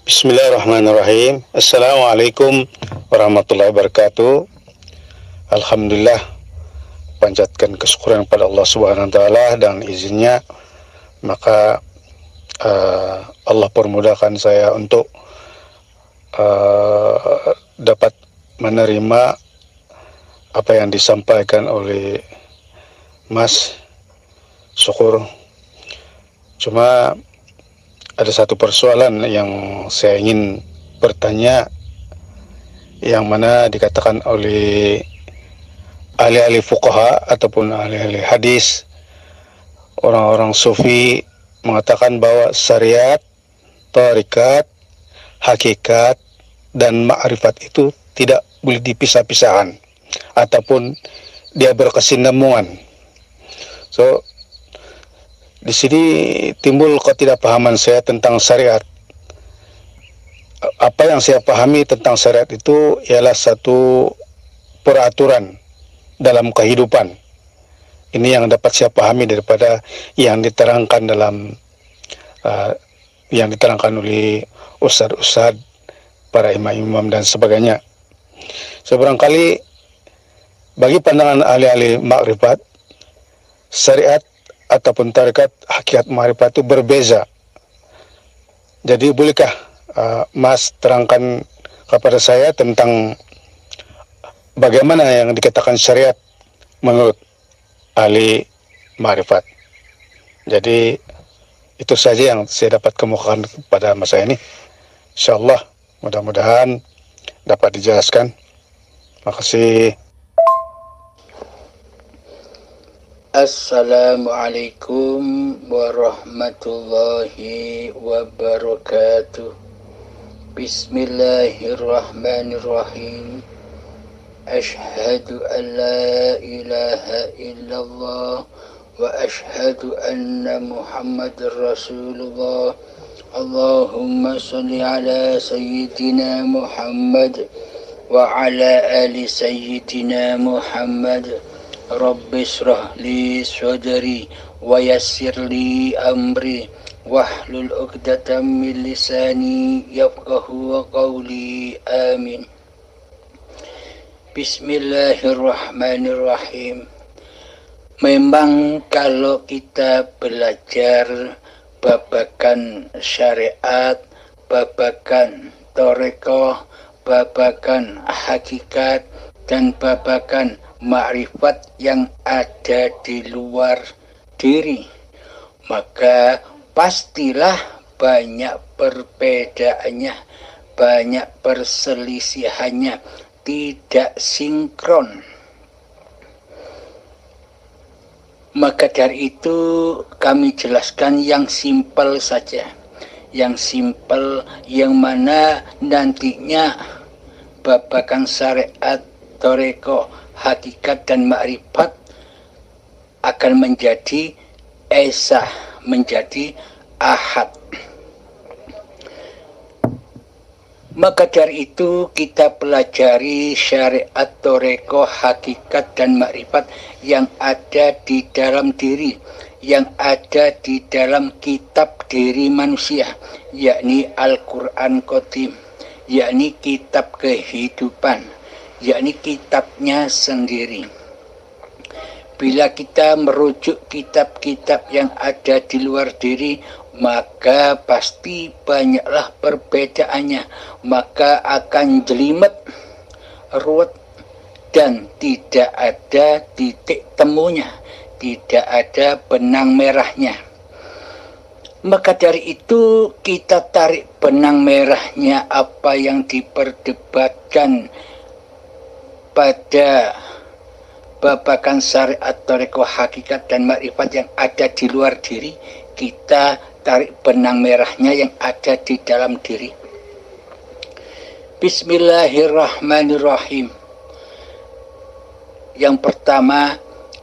Bismillahirrahmanirrahim. Assalamualaikum warahmatullahi wabarakatuh. Alhamdulillah, panjatkan kesyukuran pada Allah Subhanahu wa taala, dan izinnya maka Allah permudahkan saya untuk dapat menerima apa yang disampaikan oleh Mas Syukur. Cuma ada satu persoalan yang saya ingin bertanya, yang mana dikatakan oleh ahli-ahli fuqaha ataupun ahli-ahli hadis, orang-orang sufi mengatakan bahwa syariat, tarikat, hakikat, dan ma'rifat itu tidak boleh dipisah-pisahkan ataupun dia berkesinambungan. So, di sini timbul ketidakpahaman saya tentang syariat. Apa yang saya pahami tentang syariat itu ialah satu peraturan dalam kehidupan. Ini yang dapat saya pahami daripada yang diterangkan yang diterangkan oleh ustadz-ustadz, para imam-imam dan sebagainya. Sebarangkali bagi pandangan ahli-ahli makrifat, syariat ataupun tarikat, hakikat, ma'rifat itu berbeza. Jadi bolehkah Mas terangkan kepada saya tentang bagaimana yang dikatakan syariat menurut ahli ma'rifat? Jadi itu saja yang saya dapat kemukakan pada masa ini. InsyaAllah mudah-mudahan dapat dijelaskan. Makasih. Assalamualaikum warahmatullahi wabarakatuh. Bismillahirrahmanirrahim. Ashhadu an la ilaha illallah wa ashhadu anna Muhammadar Rasulullah. Allahumma salli ala sayyidina Muhammad wa ala ali sayyidina Muhammad. Rabbi shrah li sadri wa yassir li amri wahlul 'uqdatam min lisani yafqahu qawli. Amin. Bismillahirrahmanirrahim. Memang kalau kita belajar babakan syariat, babakan thariqah, babakan hakikat, dan babakan ma'rifat yang ada di luar diri, maka pastilah banyak perbedaannya, banyak perselisihannya, tidak sinkron. Maka dari itu kami jelaskan yang simpel saja, yang simpel, yang mana nantinya babakan syariat, thariqah, hakikat, dan ma'rifat akan menjadi esah, menjadi ahad. Maka dari itu kita pelajari syariat, thariqah, hakikat, dan ma'rifat yang ada di dalam diri, yang ada di dalam kitab diri manusia, yakni Al-Quran Qadim, yakni kitab kehidupan, yakni kitabnya sendiri. Bila kita merujuk kitab-kitab yang ada di luar diri, maka pasti banyaklah perbedaannya, maka akan jelimet, ruwet, dan tidak ada titik temunya, tidak ada benang merahnya. Maka dari itu kita tarik benang merahnya, apa yang diperdebatkan pada babakan syariat, thariqah, hakikat, dan ma'rifat yang ada di luar diri, kita tarik benang merahnya yang ada di dalam diri. Bismillahirrahmanirrahim. Yang pertama,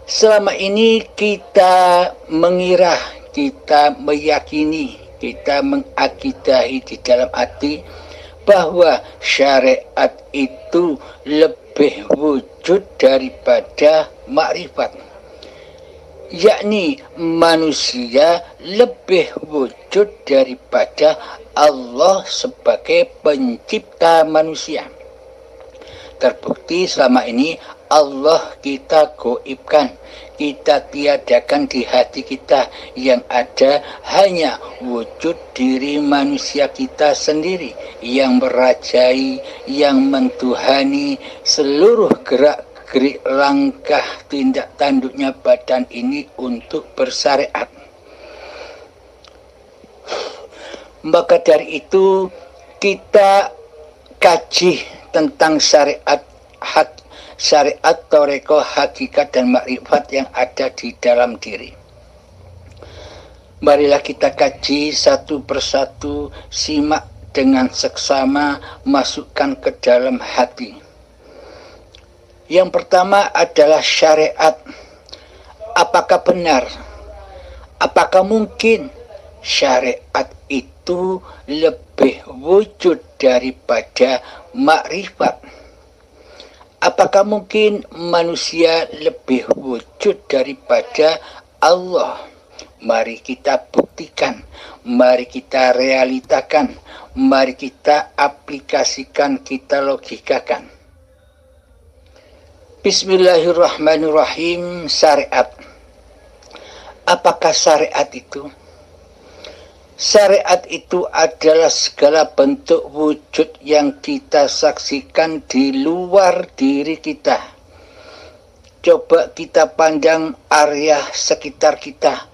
selama ini kita mengira, kita meyakini, kita mengakidahi di dalam hati bahwa syariat itu lebih wujud daripada makrifat. yakni manusia lebih wujud daripada Allah sebagai pencipta manusia. Terbukti selama ini Allah kita goibkan, kita tiadakan di hati kita, yang ada hanya wujud diri manusia kita sendiri yang merajai, yang mentuhani seluruh gerak-gerik langkah tindak tanduknya badan ini untuk bersyariat. Maka dari itu kita kaji tentang syariat thariqah, hakikat dan makrifat yang ada di dalam diri. Marilah kita kaji satu persatu, simak dengan seksama, masukkan ke dalam hati. Yang pertama adalah syariat. Apakah benar? Apakah mungkin syariat itu lebih wujud daripada makrifat? Apakah mungkin manusia lebih wujud daripada Allah? Mari kita buktikan, mari kita realitakan, mari kita aplikasikan, kita logikakan. Bismillahirrahmanirrahim. Syariat. Apakah syariat itu? Syariat itu adalah segala bentuk wujud yang kita saksikan di luar diri kita. Coba kita pandang area sekitar kita.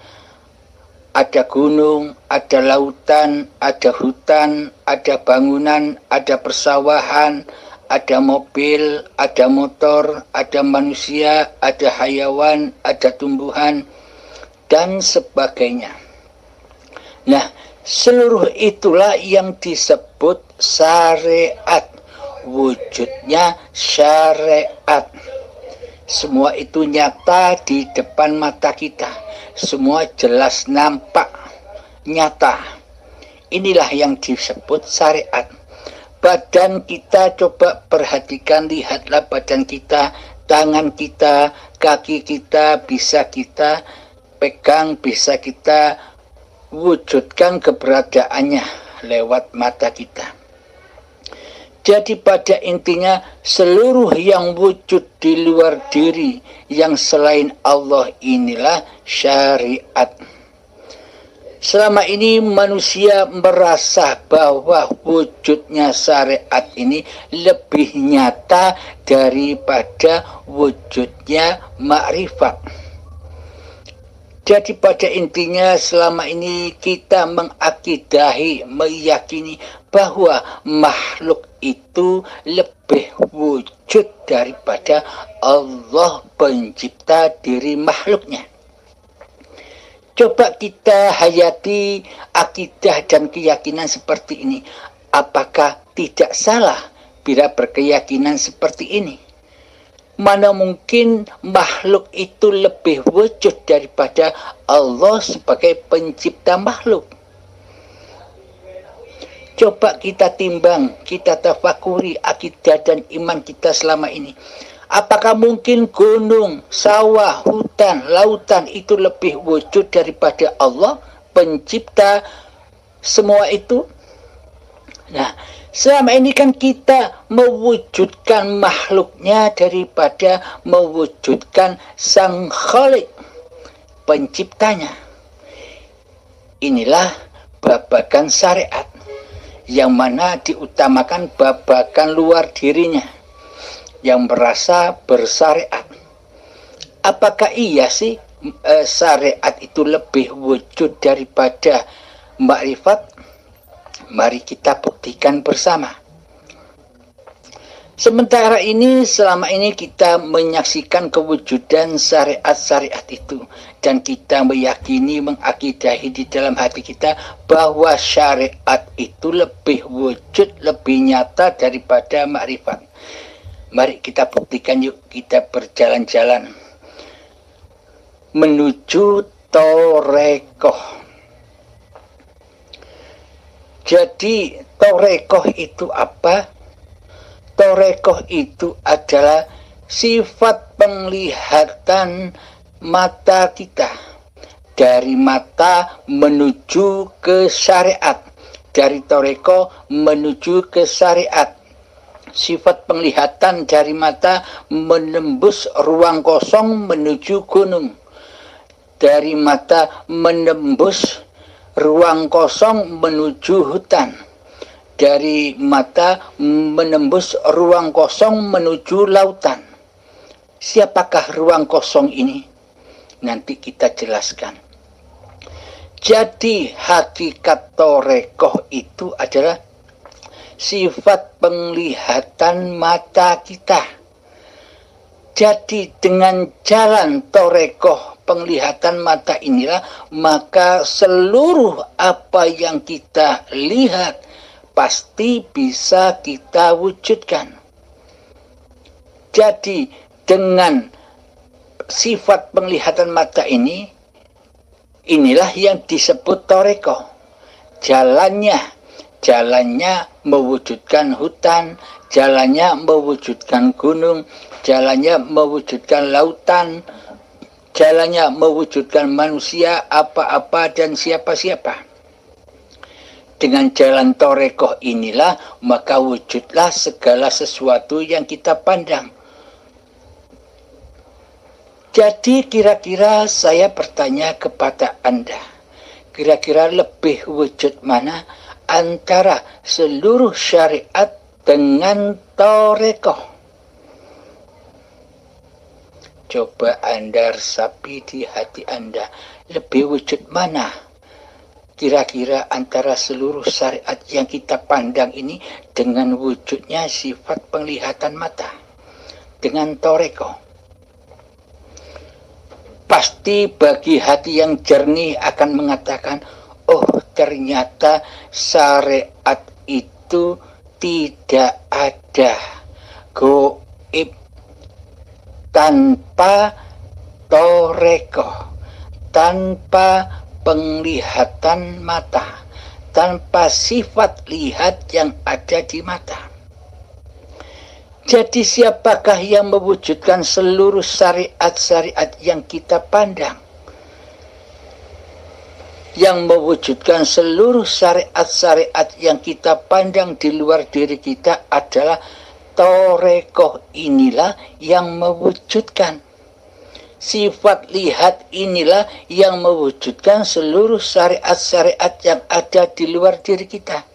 Ada gunung, ada lautan, ada hutan, ada bangunan, ada persawahan, ada mobil, ada motor, ada manusia, ada hayawan, ada tumbuhan, dan sebagainya. Nah, seluruh itulah yang disebut syariat. Wujudnya syariat. Semua itu nyata di depan mata kita. Semua jelas nampak, nyata. Inilah yang disebut syariat. Badan kita, coba perhatikan, lihatlah badan kita, tangan kita, kaki kita, bisa kita pegang, bisa kita wujudkan keberadaannya lewat mata kita. Jadi pada intinya seluruh yang wujud di luar diri yang selain Allah inilah syariat. Selama ini manusia merasa bahwa wujudnya syariat ini lebih nyata daripada wujudnya makrifat. Jadi pada intinya selama ini kita mengakidahi, meyakini bahwa makhluk itu lebih wujud daripada Allah pencipta diri makhluknya. Coba kita hayati akidah dan keyakinan seperti ini. Apakah tidak salah bila berkeyakinan seperti ini? Mana mungkin makhluk itu lebih wujud daripada Allah sebagai pencipta makhluk? Coba kita timbang, kita tafakuri akidah dan iman kita selama ini. Apakah mungkin gunung, sawah, hutan, lautan itu lebih wujud daripada Allah pencipta semua itu? Nah, selama ini kan kita mewujudkan makhluknya daripada mewujudkan sang Khalik, penciptanya. Inilah babakan syariat, yang mana diutamakan babakan luar dirinya, yang merasa bersyariat. Apakah iya sih syariat itu lebih wujud daripada makrifat? Mari kita buktikan bersama. Sementara ini, selama ini kita menyaksikan kewujudan syariat-syariat itu. Dan kita meyakini, mengakidahi di dalam hati kita bahwa syariat itu lebih wujud, lebih nyata daripada makrifat. Mari kita buktikan yuk, kita berjalan-jalan menuju thariqah. Jadi thariqah itu apa? Thariqah itu adalah sifat penglihatan mata kita, dari mata menuju ke syariat, dari toreko menuju ke syariat. Sifat penglihatan dari mata menembus ruang kosong menuju gunung, dari mata menembus ruang kosong menuju hutan, dari mata menembus ruang kosong menuju lautan. Siapakah ruang kosong ini? Nanti kita jelaskan. Jadi hakikat torekoh itu adalah sifat penglihatan mata kita. Jadi dengan jalan torekoh penglihatan mata inilah, maka seluruh apa yang kita lihat pasti bisa kita wujudkan. Jadi dengan sifat penglihatan mata ini, inilah yang disebut torekoh. Jalannya mewujudkan hutan, jalannya mewujudkan gunung, jalannya mewujudkan lautan, jalannya mewujudkan manusia, apa-apa dan siapa-siapa. Dengan jalan torekoh inilah, maka wujudlah segala sesuatu yang kita pandang. Jadi kira-kira saya bertanya kepada Anda, kira-kira lebih wujud mana antara seluruh syariat dengan torekoh? Coba Anda resapi di hati Anda, lebih wujud mana kira-kira antara seluruh syariat yang kita pandang ini dengan wujudnya sifat penglihatan mata, dengan torekoh? Pasti bagi hati yang jernih akan mengatakan, oh ternyata syariat itu tidak ada goib tanpa torekoh, tanpa penglihatan mata, tanpa sifat lihat yang ada di mata. Jadi siapakah yang mewujudkan seluruh syariat-syariat yang kita pandang? Yang mewujudkan seluruh syariat-syariat yang kita pandang di luar diri kita adalah torekoh inilah yang mewujudkan. Sifat lihat inilah yang mewujudkan seluruh syariat-syariat yang ada di luar diri kita.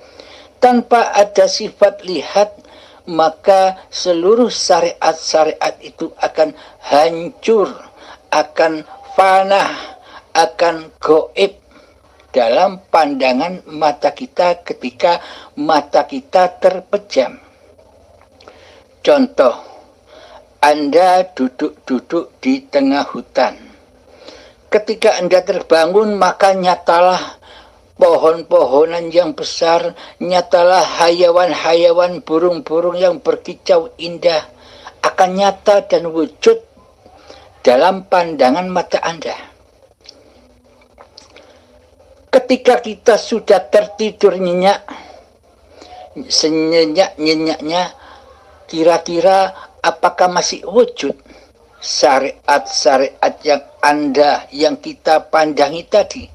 Tanpa ada sifat lihat, maka seluruh syariat-syariat itu akan hancur, akan fana, akan goib dalam pandangan mata kita ketika mata kita terpejam. Contoh, Anda duduk-duduk di tengah hutan. Ketika Anda terbangun, maka nyatalah pohon-pohonan yang besar, nyatalah hayawan-hayawan, burung-burung yang berkicau indah akan nyata dan wujud dalam pandangan mata Anda. Ketika kita sudah tertidur nyenyak, senyenyak-nyenyaknya, kira-kira apakah masih wujud syariat-syariat yang Anda, yang kita pandangi tadi?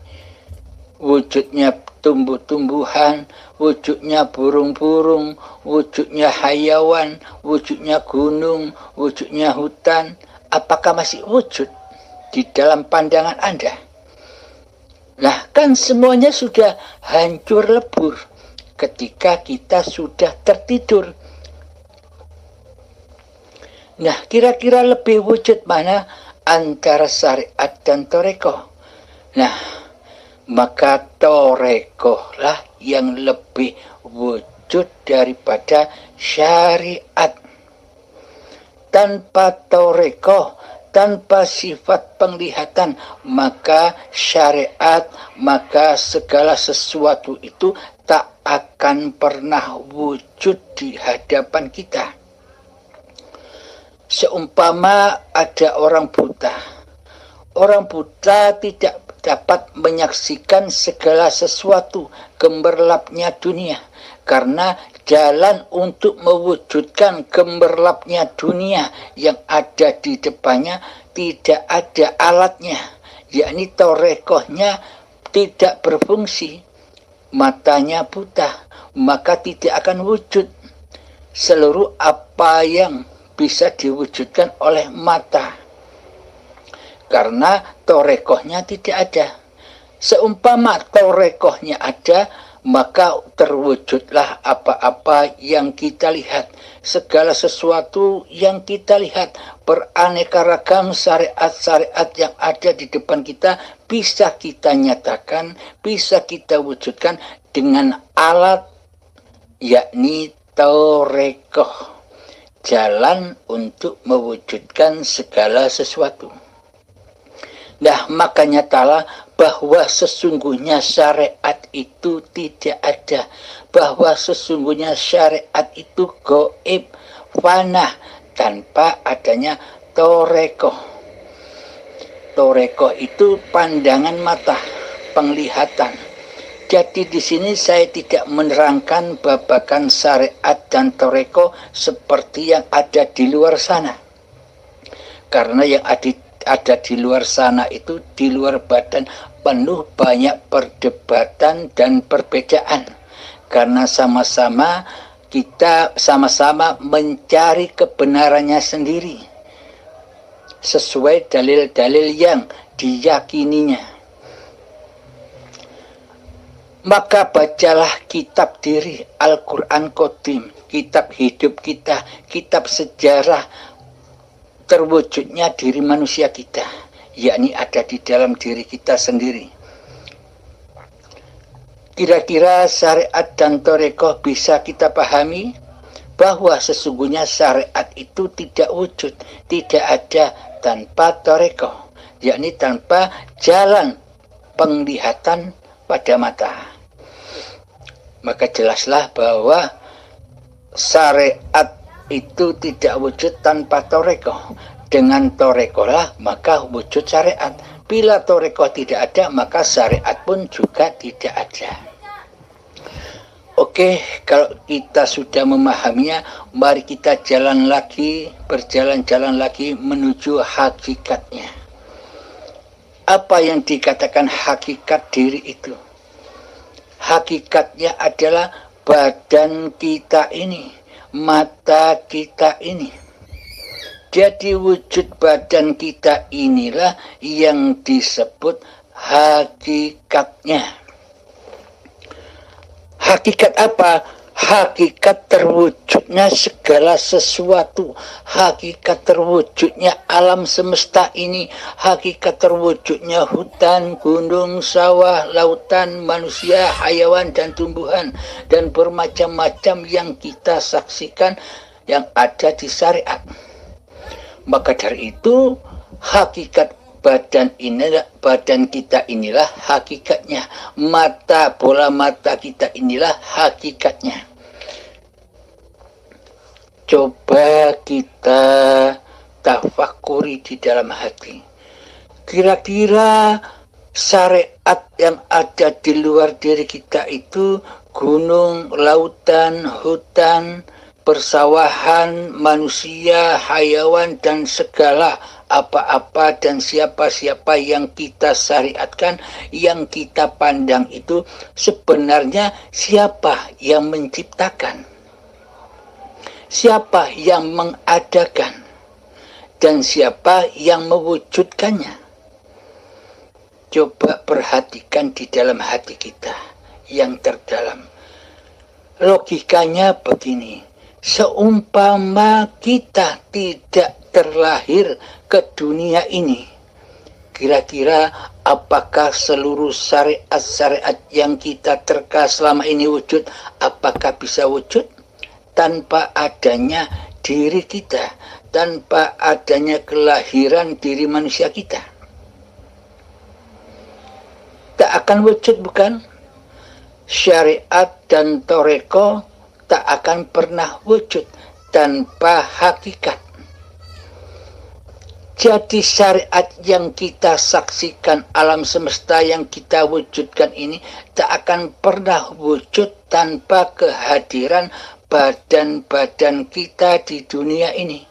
Wujudnya tumbuh-tumbuhan, wujudnya burung-burung, wujudnya hayawan, wujudnya gunung, wujudnya hutan, apakah masih wujud di dalam pandangan Anda? Nah, kan semuanya sudah hancur lebur ketika kita sudah tertidur. Nah, kira-kira lebih wujud mana antara syariat dan torekoh? Nah, maka torekohlah yang lebih wujud daripada syariat. Tanpa torekoh, tanpa sifat penglihatan, maka syariat, maka segala sesuatu itu tak akan pernah wujud di hadapan kita. Seumpama ada orang buta. Orang buta tidak dapat menyaksikan segala sesuatu, gemerlapnya dunia. Karena jalan untuk mewujudkan gemerlapnya dunia yang ada di depannya tidak ada alatnya, yakni torekohnya tidak berfungsi, matanya buta, maka tidak akan wujud seluruh apa yang bisa diwujudkan oleh mata, karena torekohnya tidak ada. Seumpama torekohnya ada, maka terwujudlah apa-apa yang kita lihat. Segala sesuatu yang kita lihat, beraneka ragam syariat-syariat yang ada di depan kita, bisa kita nyatakan, bisa kita wujudkan dengan alat, yakni torekoh, jalan untuk mewujudkan segala sesuatu. Nah, makanya ta'ala bahwa sesungguhnya syariat itu tidak ada, bahwa sesungguhnya syariat itu gaib, fana, tanpa adanya torekoh. Torekoh itu pandangan mata, penglihatan. Jadi di sini saya tidak menerangkan babakan syariat dan torekoh seperti yang ada di luar sana, karena yang ada di luar sana itu, di luar badan, penuh banyak perdebatan dan perbedaan, karena kita sama-sama mencari kebenarannya sendiri sesuai dalil-dalil yang diyakininya. Maka bacalah kitab diri, Al-Quran Qadim, kitab hidup kita, kitab sejarah terwujudnya diri manusia kita, yakni ada di dalam diri kita sendiri. Kira-kira syariat dan torekoh bisa kita pahami bahwa sesungguhnya syariat itu tidak wujud, tidak ada tanpa torekoh, yakni tanpa jalan penglihatan pada mata. Maka jelaslah bahwa syariat itu tidak wujud tanpa torekoh. Dengan torekohlah maka wujud syariat. Bila torekoh tidak ada, maka syariat pun juga tidak ada. Oke, kalau kita sudah memahaminya, mari kita berjalan-jalan lagi menuju hakikatnya. Apa yang dikatakan hakikat diri itu? Hakikatnya adalah badan kita ini, mata kita ini. Jadi wujud badan kita inilah yang disebut hakikatnya. Hakikat apa? Hakikat terwujudnya segala sesuatu, hakikat terwujudnya alam semesta ini, hakikat terwujudnya hutan, gunung, sawah, lautan, manusia, hayawan, dan tumbuhan, dan bermacam-macam yang kita saksikan yang ada di syariat. Maka dari itu, hakikat badan kita inilah hakikatnya, bola mata kita inilah hakikatnya. Coba kita tafakuri di dalam hati. Kira-kira syariat yang ada di luar diri kita itu gunung, lautan, hutan, persawahan, manusia, hayawan, dan segala apa-apa dan siapa-siapa yang kita syariatkan, yang kita pandang itu sebenarnya siapa yang menciptakan, siapa yang mengadakan, dan siapa yang mewujudkannya. Coba perhatikan di dalam hati kita yang terdalam. Logikanya begini, seumpama kita tidak terlahir ke dunia ini, kira-kira apakah seluruh syariat-syariat yang kita terka selama ini wujud? Apakah bisa wujud tanpa adanya diri kita, tanpa adanya kelahiran diri manusia kita? Tak akan wujud, bukan? Syariat dan toreko tak akan pernah wujud tanpa hakikat. Jadi syariat yang kita saksikan, alam semesta yang kita wujudkan ini tak akan pernah wujud tanpa kehadiran badan-badan kita di dunia ini.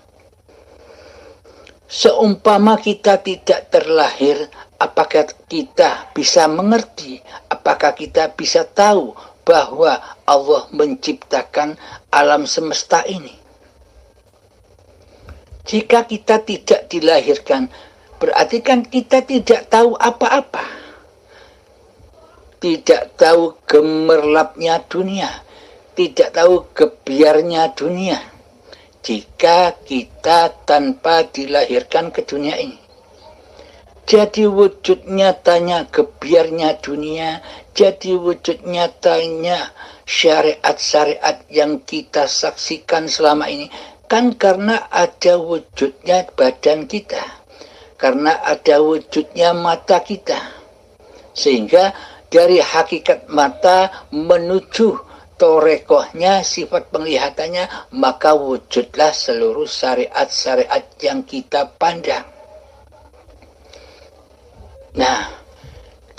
Seumpama kita tidak terlahir, apakah kita bisa mengerti, apakah kita bisa tahu bahwa Allah menciptakan alam semesta ini? Jika kita tidak dilahirkan, berarti kan kita tidak tahu apa-apa. Tidak tahu gemerlapnya dunia, tidak tahu gebiarnya dunia. Jika kita tanpa dilahirkan ke dunia ini. Jadi wujud nyatanya gebiarnya dunia, jadi wujud nyatanya syariat-syariat yang kita saksikan selama ini, kan karena ada wujudnya badan kita, karena ada wujudnya mata kita. Sehingga dari hakikat mata menuju torekohnya, sifat penglihatannya, maka wujudlah seluruh syariat-syariat yang kita pandang. Nah,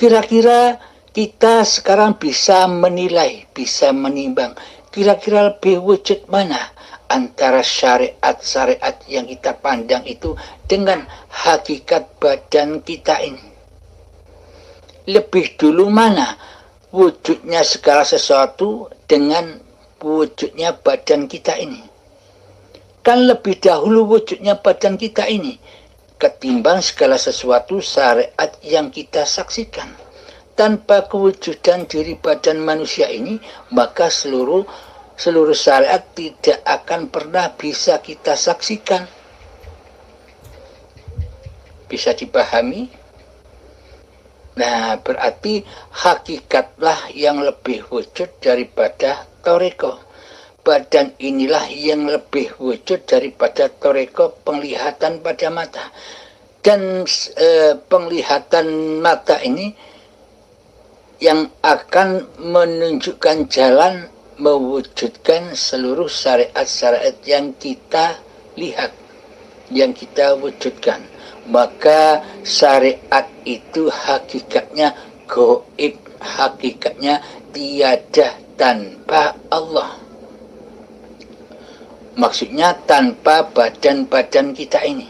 kira-kira kita sekarang bisa menilai, bisa menimbang, kira-kira lebih wujud mana antara syariat-syariat yang kita pandang itu dengan hakikat badan kita ini. Lebih dulu mana wujudnya segala sesuatu dengan wujudnya badan kita ini. Kan lebih dahulu wujudnya badan kita ini ketimbang segala sesuatu syariat yang kita saksikan. Tanpa kewujudan diri badan manusia ini, maka seluruh syariat tidak akan pernah bisa kita saksikan. Bisa dipahami? Nah, berarti hakikatlah yang lebih wujud daripada toreko. Badan inilah yang lebih wujud daripada toreko penglihatan pada mata. Dan penglihatan mata ini yang akan menunjukkan jalan mewujudkan seluruh syariat-syariat yang kita lihat, yang kita wujudkan. Maka syariat itu hakikatnya gaib, hakikatnya tiada tanpa Allah. Maksudnya tanpa badan-badan kita ini.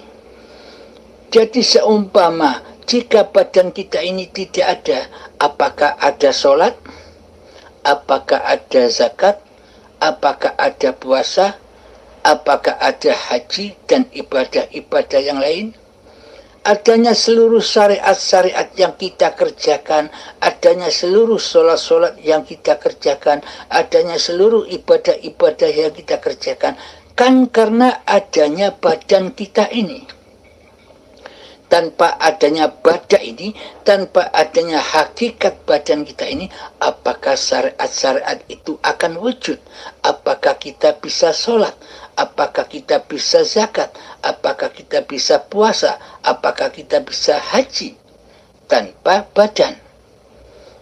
Jadi seumpama jika badan kita ini tidak ada, apakah ada sholat? Apakah ada zakat? Apakah ada puasa? Apakah ada haji dan ibadah-ibadah yang lain? Adanya seluruh syariat-syariat yang kita kerjakan, adanya seluruh sholat-sholat yang kita kerjakan, adanya seluruh ibadah-ibadah yang kita kerjakan, kan karena adanya badan kita ini. Tanpa adanya badan ini, tanpa adanya hakikat badan kita ini, apakah syariat-syariat itu akan wujud? Apakah kita bisa sholat? Apakah kita bisa zakat? Apakah kita bisa puasa? Apakah kita bisa haji? Tanpa badan.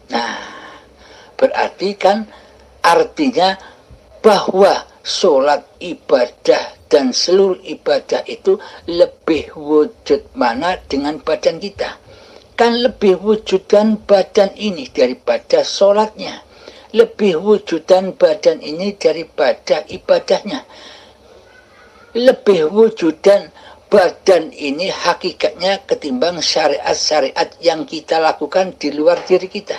Nah, berarti kan artinya bahwa sholat, ibadah, dan seluruh ibadah itu lebih wujud mana dengan badan kita. Kan lebih wujudan badan ini daripada sholatnya. Lebih wujudan badan ini daripada ibadahnya. Lebih wujudan badan ini hakikatnya ketimbang syariat-syariat yang kita lakukan di luar diri kita.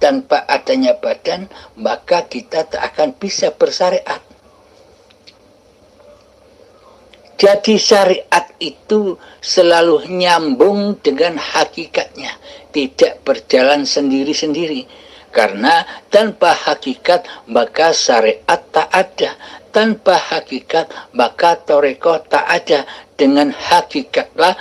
Tanpa adanya badan, maka kita tak akan bisa bersyariat. Jadi syariat itu selalu nyambung dengan hakikatnya, tidak berjalan sendiri-sendiri. Karena tanpa hakikat maka syariat tak ada. Tanpa hakikat maka torekoh tak ada. Dengan hakikatlah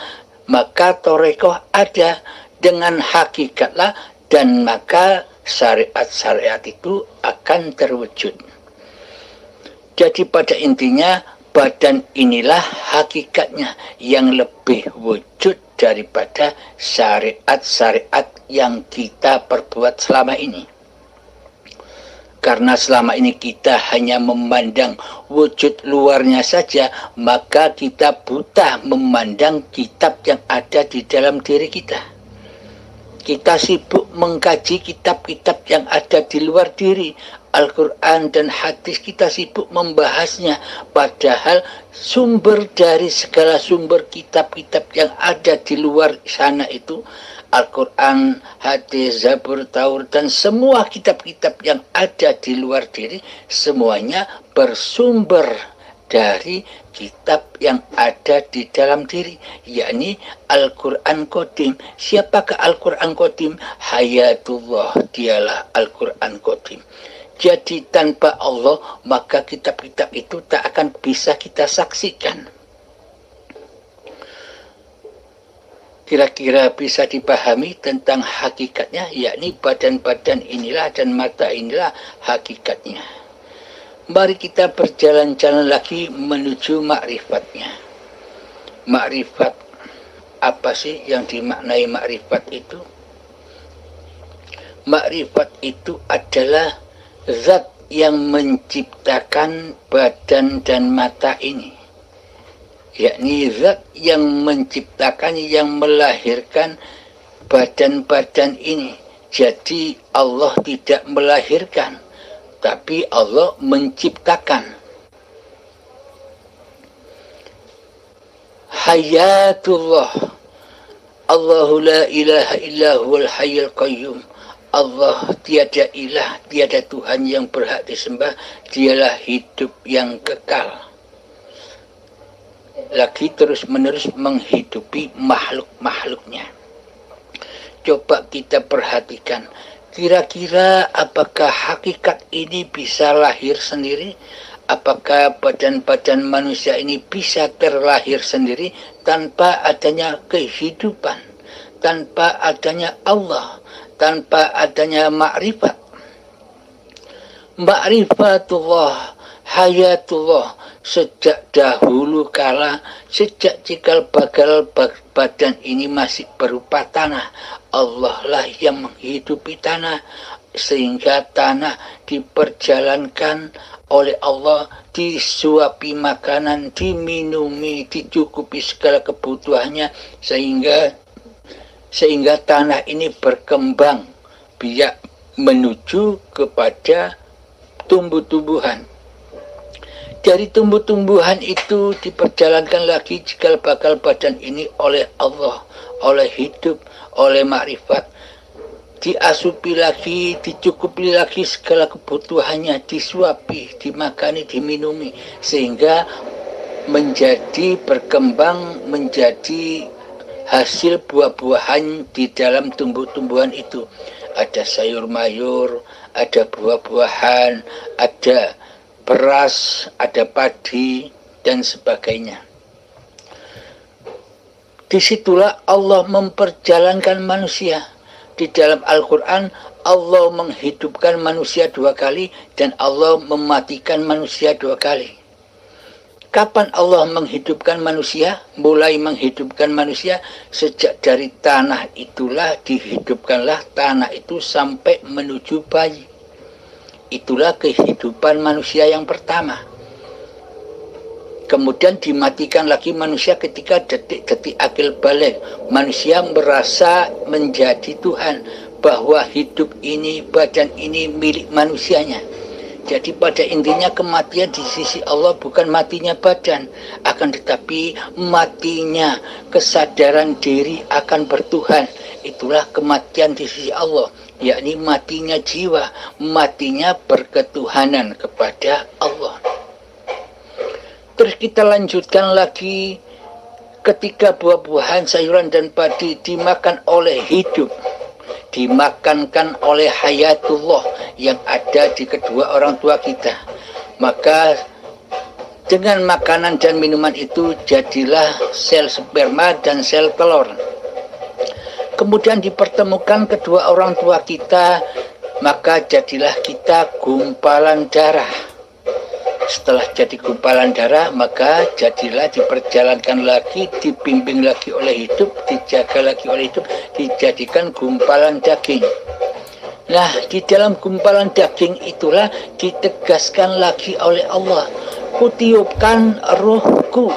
maka torekoh ada. Dengan hakikatlah dan maka syariat-syariat itu akan terwujud. Jadi pada intinya badan inilah hakikatnya yang lebih wujud daripada syariat-syariat yang kita perbuat selama ini. Karena selama ini kita hanya memandang wujud luarnya saja, maka kita buta memandang kitab yang ada di dalam diri kita. Kita sibuk mengkaji kitab-kitab yang ada di luar diri. Al-Quran dan hadis kita sibuk membahasnya, padahal sumber dari segala sumber kitab-kitab yang ada di luar sana itu, Al-Quran, hadis, Zabur, Taurat, dan semua kitab-kitab yang ada di luar diri, semuanya bersumber dari kitab yang ada di dalam diri, yakni Al-Quran Qadim. Siapakah Al-Quran Qadim? Hayatullah, dialah Al-Quran Qadim. Jadi tanpa Allah, maka kitab-kitab itu tak akan bisa kita saksikan. Kira-kira bisa dipahami tentang hakikatnya, yakni badan-badan inilah dan mata inilah hakikatnya. Mari kita berjalan-jalan lagi menuju makrifatnya. Makrifat, apa sih yang dimaknai makrifat itu? Makrifat itu adalah zat yang menciptakan badan dan mata ini. Yakni zat yang menciptakan, yang melahirkan badan-badan ini. Jadi Allah tidak melahirkan, tapi Allah menciptakan. Hayatullah, Allahu la ilaha illa huwal hayyul qayyum. Allah tiada ilah, tiada Tuhan yang berhak disembah, dialah hidup yang kekal. Lagi terus-menerus menghidupi makhluk-makhluknya. Coba kita perhatikan, kira-kira apakah hakikat ini bisa lahir sendiri? Apakah badan-badan manusia ini bisa terlahir sendiri tanpa adanya kehidupan, tanpa adanya Allah, tanpa adanya makrifat? Makrifatullah, hayatullah, sejak dahulu kala, sejak cikal bakal badan ini masih berupa tanah, Allah lah yang menghidupi tanah, sehingga tanah diperjalankan oleh Allah, disuapi makanan, diminumi, dicukupi segala kebutuhannya, sehingga tanah ini berkembang biak menuju kepada tumbuh-tumbuhan. Dari tumbuh-tumbuhan itu diperjalankan lagi cikal bakal badan ini oleh Allah, oleh hidup, oleh makrifat. Diasupi lagi, dicukupi lagi segala kebutuhannya, disuapi, dimakani, diminumi, sehingga menjadi berkembang, menjadi hasil buah-buahan di dalam tumbuh-tumbuhan itu. Ada sayur mayur, ada buah-buahan, ada beras, ada padi, dan sebagainya. Disitulah Allah memperjalankan manusia. Di dalam Al-Quran, Allah menghidupkan manusia 2 kali dan Allah mematikan manusia 2 kali. Kapan Allah menghidupkan manusia? Mulai menghidupkan manusia sejak dari tanah itulah dihidupkanlah tanah itu sampai menuju bayi. Itulah kehidupan manusia yang pertama. Kemudian dimatikan lagi manusia ketika detik-detik akil balik. Manusia merasa menjadi Tuhan, bahwa hidup ini, badan ini milik manusianya. Jadi pada intinya kematian di sisi Allah bukan matinya badan, akan tetapi matinya kesadaran diri akan bertuhan. Itulah kematian di sisi Allah, yakni matinya jiwa, matinya berketuhanan kepada Allah. Terus kita lanjutkan lagi, ketika buah-buahan, sayuran dan padi dimakan oleh hidup, dimakankan oleh hayatullah yang ada di kedua orang tua kita, maka dengan makanan dan minuman itu jadilah sel sperma dan sel telur. Kemudian dipertemukan kedua orang tua kita, maka jadilah kita gumpalan darah. Setelah jadi gumpalan darah, maka jadilah diperjalankan lagi, dibimbing lagi oleh hidup, dijaga lagi oleh hidup, dijadikan gumpalan daging. Nah, di dalam gumpalan daging itulah ditegaskan lagi oleh Allah, kutiupkan ruhku,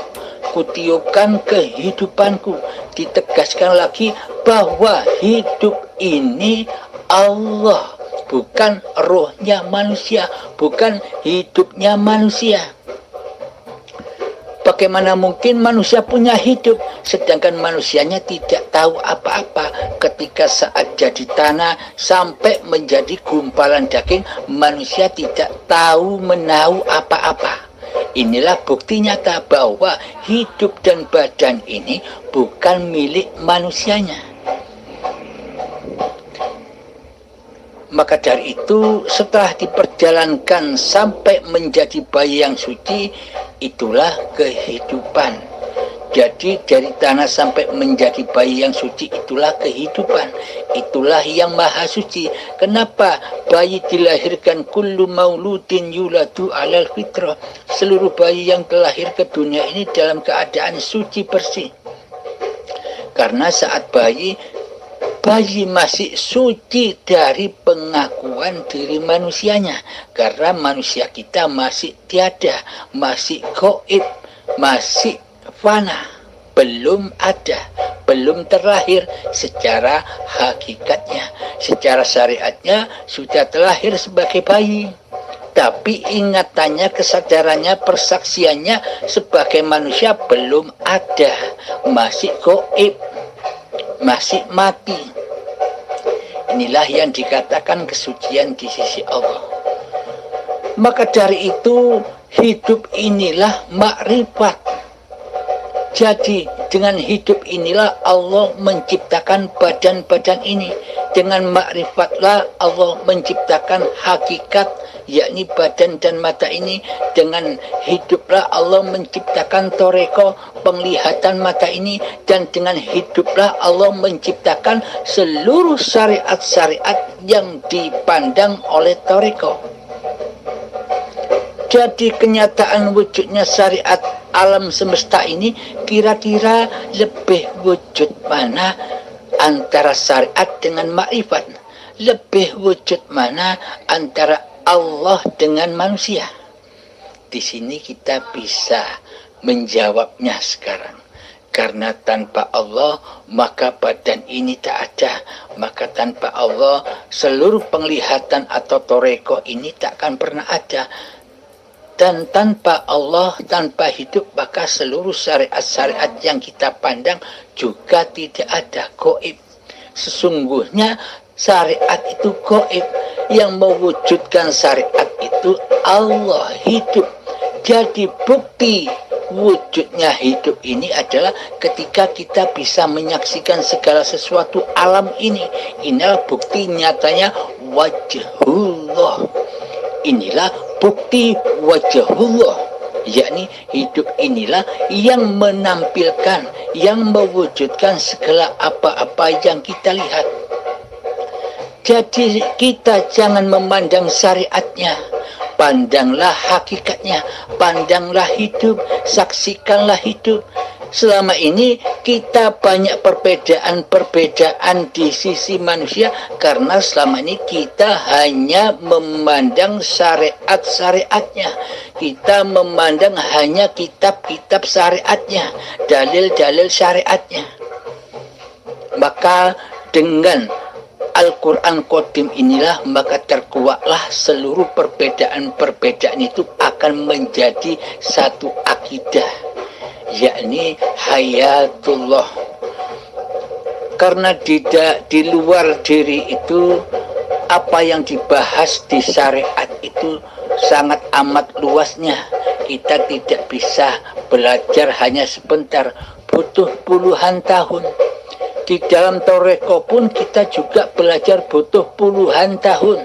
kutiupkan kehidupanku. Ditegaskan lagi bahwa hidup ini Allah, bukan rohnya manusia, bukan hidupnya manusia. Bagaimana mungkin manusia punya hidup sedangkan manusianya tidak tahu apa-apa? Ketika saat jadi tanah sampai menjadi gumpalan daging, manusia tidak tahu menahu apa-apa. Inilah bukti nyata bahwa hidup dan badan ini bukan milik manusianya. Maka dari itu setelah diperjalankan sampai menjadi bayi yang suci, itulah kehidupan. Jadi dari tanah sampai menjadi bayi yang suci, itulah kehidupan. Itulah yang maha suci. Kenapa bayi dilahirkan kullu mauludin yuladu alal fitrah? Seluruh bayi yang terlahir ke dunia ini dalam keadaan suci bersih. Karena saat bayi masih suci dari pengakuan diri manusianya. Karena manusia kita masih tiada, masih gaib, masih fana, belum ada, belum terlahir secara hakikatnya. Secara syariatnya sudah terlahir sebagai bayi, tapi ingatannya, kesadarannya, persaksiannya sebagai manusia belum ada, masih gaib, masih mati. Inilah yang dikatakan kesucian di sisi Allah. Maka dari itu hidup inilah makrifat. Jadi dengan hidup inilah Allah menciptakan badan-badan ini. Dengan makrifatlah Allah menciptakan hakikat, yakni badan dan mata ini. Dengan hiduplah Allah menciptakan toreko, penglihatan mata ini. Dan dengan hiduplah Allah menciptakan seluruh syariat-syariat yang dipandang oleh toreko. Jadi kenyataan wujudnya syariat alam semesta ini kira-kira lebih wujud mana antara syariat dengan makrifat? Lebih wujud mana antara Allah dengan manusia? Di sini kita bisa menjawabnya sekarang. Karena tanpa Allah maka badan ini tak ada. Maka tanpa Allah seluruh penglihatan atau toreko ini tak akan pernah ada. Dan tanpa Allah, tanpa hidup, maka seluruh syariat-syariat yang kita pandang juga tidak ada, gaib. Sesungguhnya syariat itu gaib. Yang mewujudkan syariat itu Allah, hidup. Jadi bukti wujudnya hidup ini adalah ketika kita bisa menyaksikan segala sesuatu alam ini. Inilah bukti nyatanya wajhullah. Inilah bukti wajhullah, yakni hidup inilah yang menampilkan, yang mewujudkan segala apa-apa yang kita lihat. Jadi kita jangan memandang syariatnya, pandanglah hakikatnya, pandanglah hidup, saksikanlah hidup. Selama ini kita banyak perbedaan-perbedaan di sisi manusia karena selama ini kita hanya memandang syariat-syariatnya. Kita memandang hanya kitab-kitab syariatnya, dalil-dalil syariatnya. Maka dengan Al-Quran Qadim inilah maka terkuaklah seluruh perbedaan-perbedaan itu akan menjadi satu akidah, yakni hayatullah. Karena di luar diri itu apa yang dibahas di syariat itu sangat amat luasnya. Kita tidak bisa belajar hanya sebentar, butuh puluhan tahun. Di dalam toreko pun kita juga belajar butuh puluhan tahun.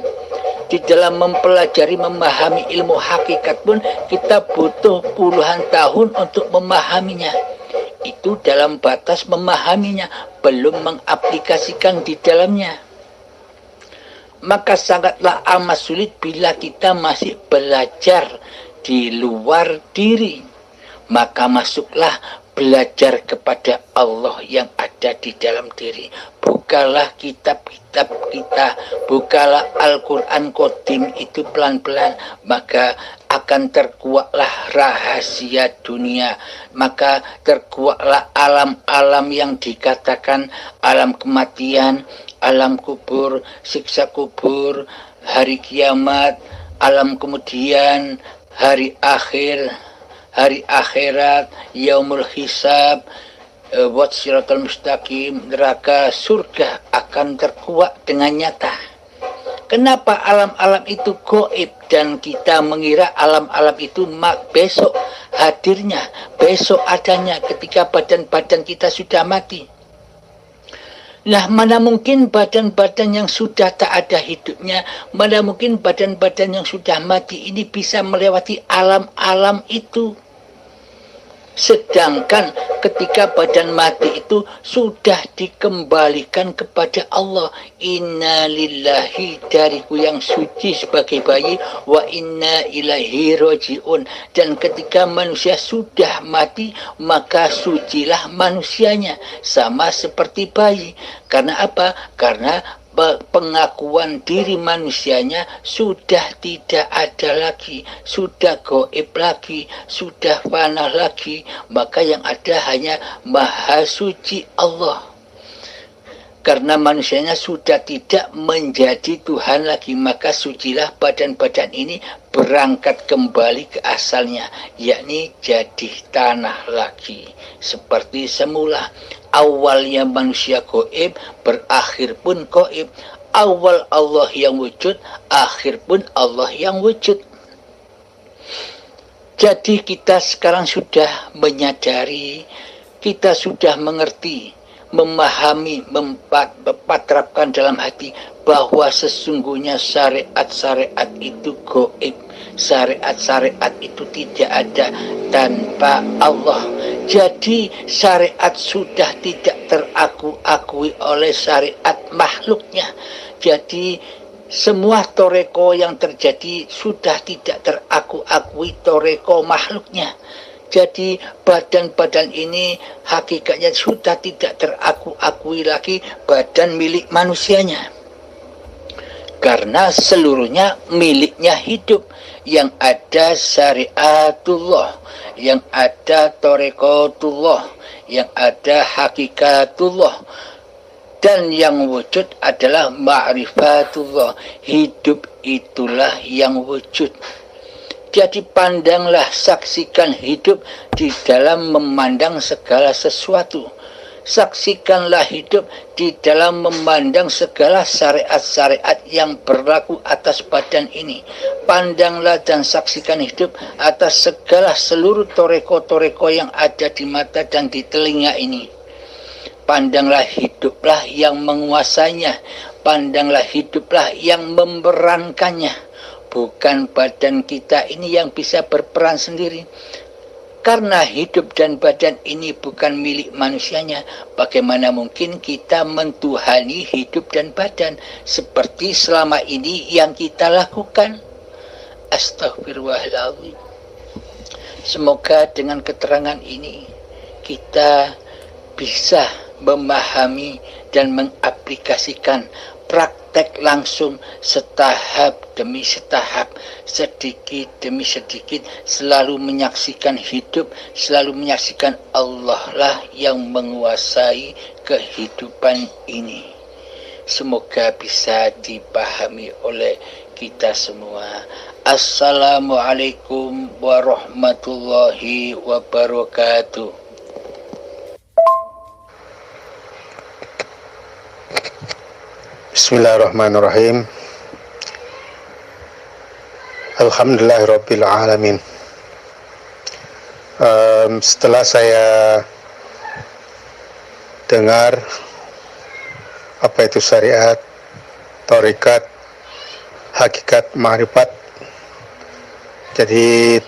Di dalam mempelajari, memahami ilmu hakikat pun kita butuh puluhan tahun untuk memahaminya. Itu dalam batas memahaminya, belum mengaplikasikan di dalamnya. Maka sangatlah amat sulit bila kita masih belajar di luar diri. Maka masuklah belajar kepada Allah yang ada di dalam diri. Bukalah kitab-kitab kita, bukalah Al-Quran Qadim itu pelan-pelan, maka akan terkuaklah rahasia dunia. Maka terkuaklah alam-alam yang dikatakan alam kematian, alam kubur, siksa kubur, hari kiamat, alam kemudian, hari akhir, hari akhirat, yaumul hisab, buat siratal mustaqim, neraka, surga akan terkuak dengan nyata. Kenapa alam-alam itu gaib dan kita mengira alam-alam itu besok hadirnya, besok adanya ketika badan-badan kita sudah mati. Nah, mana mungkin badan-badan yang sudah tak ada hidupnya, mana mungkin badan-badan yang sudah mati ini bisa melewati alam-alam itu. Sedangkan ketika badan mati itu sudah dikembalikan kepada Allah. Inna lillahi, dariku yang suci sebagai bayi, wa inna ilaihi roji'un. Dan ketika manusia sudah mati, maka sucilah manusianya. Sama seperti bayi. Karena apa? Karena pengakuan diri manusianya sudah tidak ada lagi, sudah gaib lagi, sudah fana lagi, maka yang ada hanya Maha Suci Allah. Karena manusianya sudah tidak menjadi Tuhan lagi, maka sucilah badan-badan ini berangkat kembali ke asalnya, yakni jadi tanah lagi seperti semula. Awalnya manusia gaib, berakhir pun gaib. Awal Allah yang wujud, akhir pun Allah yang wujud. Jadi kita sekarang sudah menyadari, kita sudah mengerti, memahami, mempatrapkan dalam hati bahwa sesungguhnya syariat-syariat itu gaib. Syariat-syariat itu tidak ada tanpa Allah. Jadi syariat sudah tidak teraku-akui oleh syariat makhluknya. Jadi semua toreko yang terjadi sudah tidak teraku-akui toreko makhluknya. Jadi badan-badan ini hakikatnya sudah tidak teraku-akui lagi badan milik manusianya. Karena seluruhnya miliknya hidup. Yang ada syariatullah, yang ada torekotullah, yang ada hakikatullah, dan yang wujud adalah ma'rifatullah. Hidup itulah yang wujud. Jadi pandanglah, saksikan hidup di dalam memandang segala sesuatu. Saksikanlah hidup di dalam memandang segala syariat-syariat yang berlaku atas badan ini. Pandanglah dan saksikan hidup atas segala seluruh toreko-toreko yang ada di mata dan di telinga ini. Pandanglah hiduplah yang menguasainya. Pandanglah hiduplah yang memerankannya. Bukan badan kita ini yang bisa berperan sendiri. Karena hidup dan badan ini bukan milik manusianya, bagaimana mungkin kita mentuhani hidup dan badan seperti selama ini yang kita lakukan? Astaghfirullahaladzim. Semoga dengan keterangan ini kita bisa memahami dan mengaplikasikan praktek langsung setahap demi setahap, sedikit demi sedikit, selalu menyaksikan hidup, selalu menyaksikan Allah lah yang menguasai kehidupan ini. Semoga bisa dipahami oleh kita semua. Assalamualaikum warahmatullahi wabarakatuh. Bismillahirrahmanirrahim. Alhamdulillahirabbil alamin. Setelah saya dengar apa itu syariat, tarekat, hakikat, ma'rifat, jadi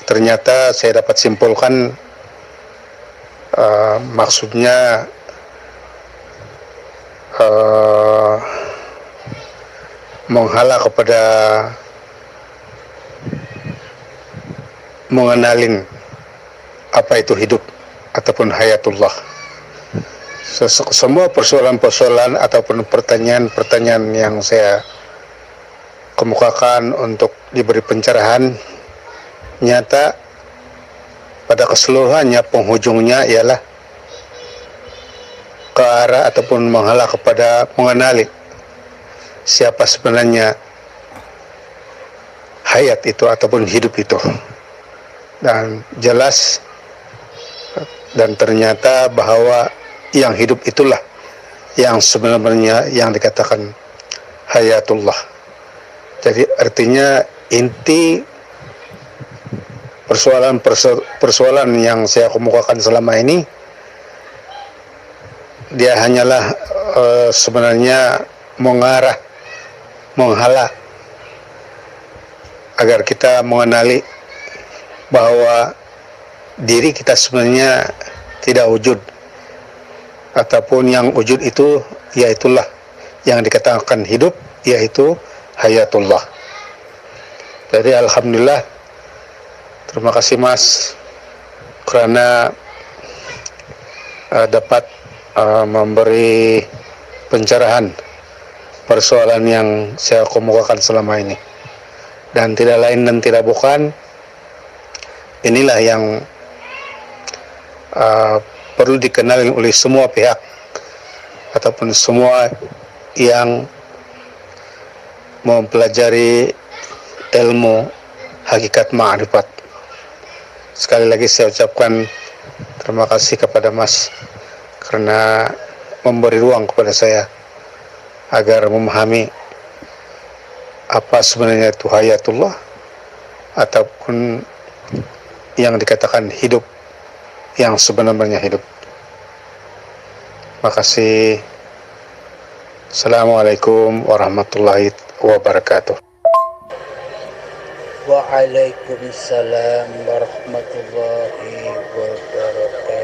ternyata saya dapat simpulkan maksudnya menghala kepada mengenalin apa itu hidup ataupun hayatullah. Semua persoalan-persoalan ataupun pertanyaan-pertanyaan yang saya kemukakan untuk diberi pencerahan, nyata pada keseluruhannya penghujungnya ialah ke arah ataupun menghala kepada mengenali siapa sebenarnya hayat itu ataupun hidup itu. Dan jelas dan ternyata bahwa yang hidup itulah yang sebenarnya yang dikatakan hayatullah. Jadi artinya inti persoalan yang saya kemukakan selama ini, dia hanyalah sebenarnya menghala agar kita mengenali bahwa diri kita sebenarnya tidak wujud, ataupun yang wujud itu yaitulah yang dikatakan hidup, yaitu hayatullah. Jadi alhamdulillah, terima kasih Mas karena dapat memberi pencerahan persoalan yang saya kemukakan selama ini. Dan tidak lain dan tidak bukan, inilah yang perlu dikenali oleh semua pihak ataupun semua yang mempelajari ilmu hakikat ma'rifat. Sekali lagi saya ucapkan terima kasih kepada Mas karena memberi ruang kepada saya agar memahami apa sebenarnya itu hayatullah ataupun yang dikatakan hidup yang sebenarnya hidup. Terima kasih. Assalamualaikum warahmatullahi wabarakatuh. Waalaikumsalam warahmatullahi wabarakatuh.